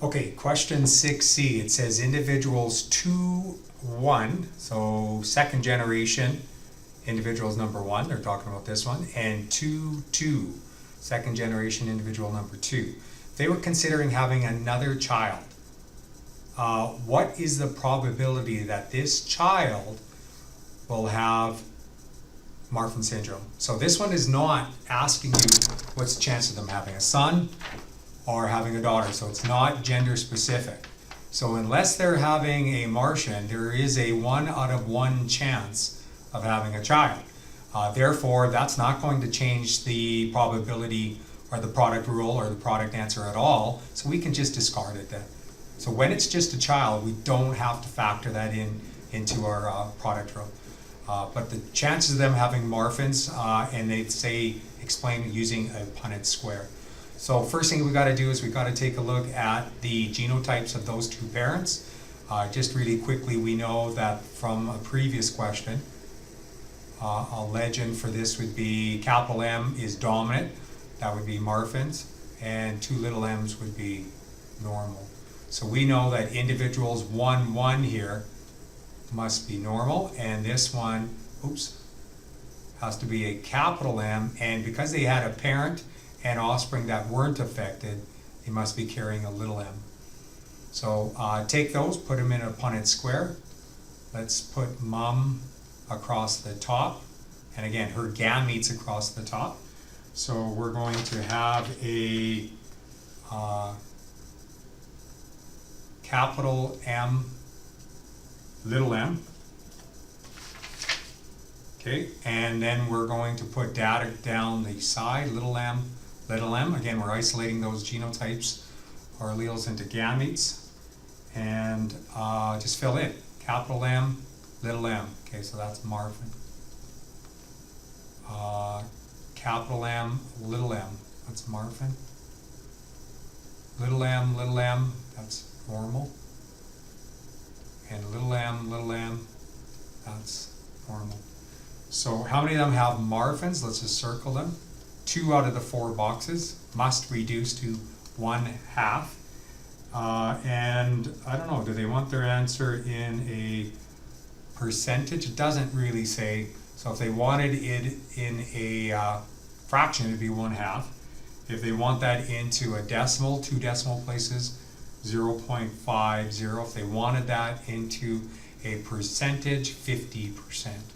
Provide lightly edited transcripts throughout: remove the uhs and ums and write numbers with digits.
Okay, question 6c, it says individuals 2, 1, so second generation individuals number 1, they're talking about this one, and 2, 2, second generation individual number 2. They were considering having another child. What is the probability that this child will have Marfan syndrome? So this one is not asking you what's the chance of them having a son or having a daughter, so it's not gender specific. So unless they're having a Martian, there is a 1 out of 1 chance of having a child. Therefore, that's not going to change the probability or the product rule or the product answer at all, so we can just discard it then. So when it's just a child, we don't have to factor that into our product rule. But the chances of them having Marfans, and they say explain it using a Punnett square. So first thing we got to do is we got to take a look at the genotypes of those two parents. Just really quickly, we know that from a previous question, a legend for this would be capital M is dominant, that would be Marfans, and 2 little m's would be normal. So we know that individuals 1, 1 here must be normal, and this one, has to be a capital M, and because they had a parent and offspring that weren't affected, they must be carrying a little m. So take those, put them in a Punnett square. Let's put mom across the top, and again, her gametes across the top. So we're going to have a capital M, little m. Okay, and then we're going to put data down the side, little m, little m. Again, we're isolating those genotypes or alleles into gametes, and just fill in capital M, little m. Okay, so that's Marfan. Capital M, little m, that's Marfan. Little m, that's normal. And little m, that's normal. So how many of them have Marfans? Let's just circle them. 2 out of the 4 boxes must reduce to 1/2. And I don't know, do they want their answer in a percentage? It doesn't really say. So if they wanted it in a fraction, it'd be 1/2. If they want that into a decimal, 2 decimal places, 0.50. If they wanted that into a percentage, 50%.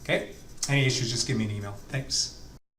Okay? Any issues, just give me an email. Thanks.